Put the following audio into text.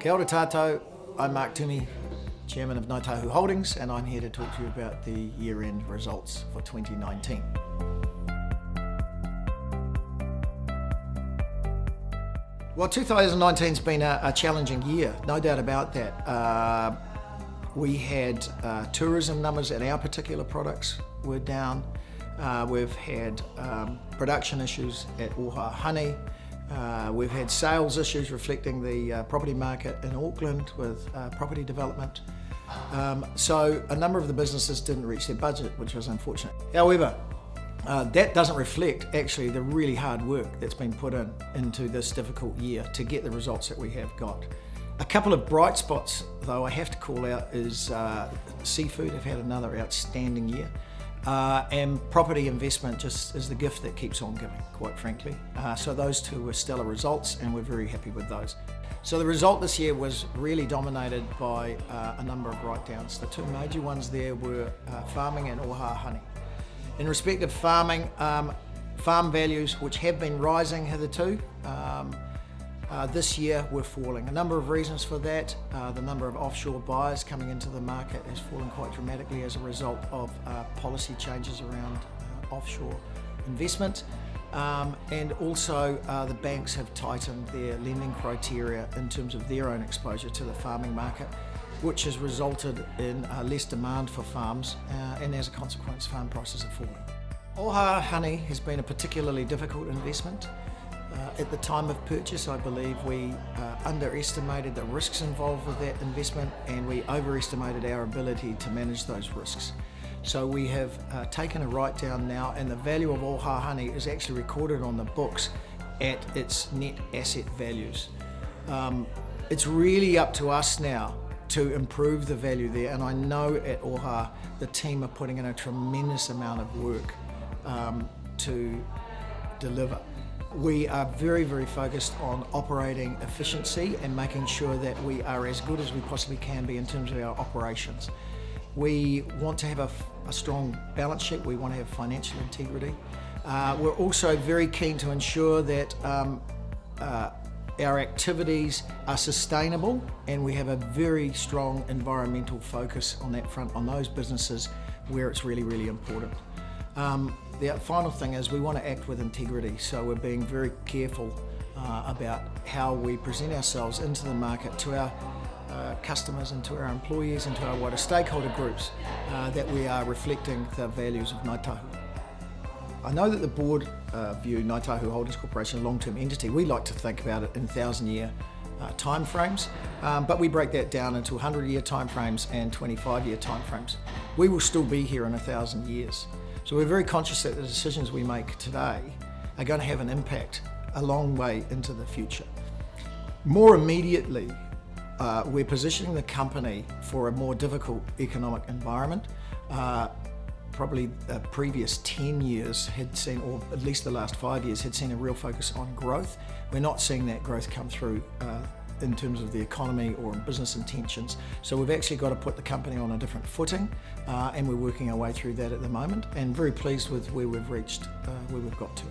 Kia ora tātou, I'm Mark Tume, Chairman of Ngāi Tahu Holdings, and I'm here to talk to you about the year-end results for 2019. Well, 2019's been a challenging year, no doubt about that. We had tourism numbers at our particular products were down. We've had production issues at Oha Honey. We've had sales issues reflecting the property market in Auckland with property development. So a number of the businesses didn't reach their budget, which was unfortunate. However, that doesn't reflect actually the really hard work that's been put into this difficult year to get the results that we have got. A couple of bright spots, though, I have to call out is seafood have had another outstanding year. And property investment just is the gift that keeps on giving, quite frankly. So those two were stellar results, and we're very happy with those. So the result this year was really dominated by a number of write-downs. The two major ones there were farming and Oha Honey. In respect of farming, farm values, which have been rising hitherto, this year were falling. A number of reasons for that. The number of offshore buyers coming into the market has fallen quite dramatically as a result of policy changes around offshore investment. And also the banks have tightened their lending criteria in terms of their own exposure to the farming market, which has resulted in less demand for farms, and as a consequence, farm prices are falling. Oha Honey has been a particularly difficult investment. At the time of purchase, I believe we underestimated the risks involved with that investment, and we overestimated our ability to manage those risks. So we have taken a write-down now, and the value of Oha Honey is actually recorded on the books at its net asset values. It's really up to us now to improve the value there, and I know at Oha the team are putting in a tremendous amount of work to deliver. We are very, very focused on operating efficiency and making sure that we are as good as we possibly can be in terms of our operations. We want to have a strong balance sheet. We want to have financial integrity. We're also very keen to ensure that our activities are sustainable, and we have a very strong environmental focus on that front, on those businesses where it's really, really important. The final thing is we want to act with integrity, so we're being very careful about how we present ourselves into the market to our customers and to our employees and to our wider stakeholder groups, that we are reflecting the values of Ngāi Tahu. I know that the board view Ngāi Tahu Holdings Corporation a long-term entity. We like to think about it in 1,000-year time frames, but we break that down into 100-year time frames and 25-year time frames. We will still be here in 1,000 years. So we're very conscious that the decisions we make today are going to have an impact a long way into the future. More immediately, we're positioning the company for a more difficult economic environment. Probably the previous 10 years had seen, or at least the last 5 years, had seen a real focus on growth. We're not seeing that growth come through in terms of the economy or business intentions. So we've actually got to put the company on a different footing, and we're working our way through that at the moment, and very pleased with where we've reached, where we've got to.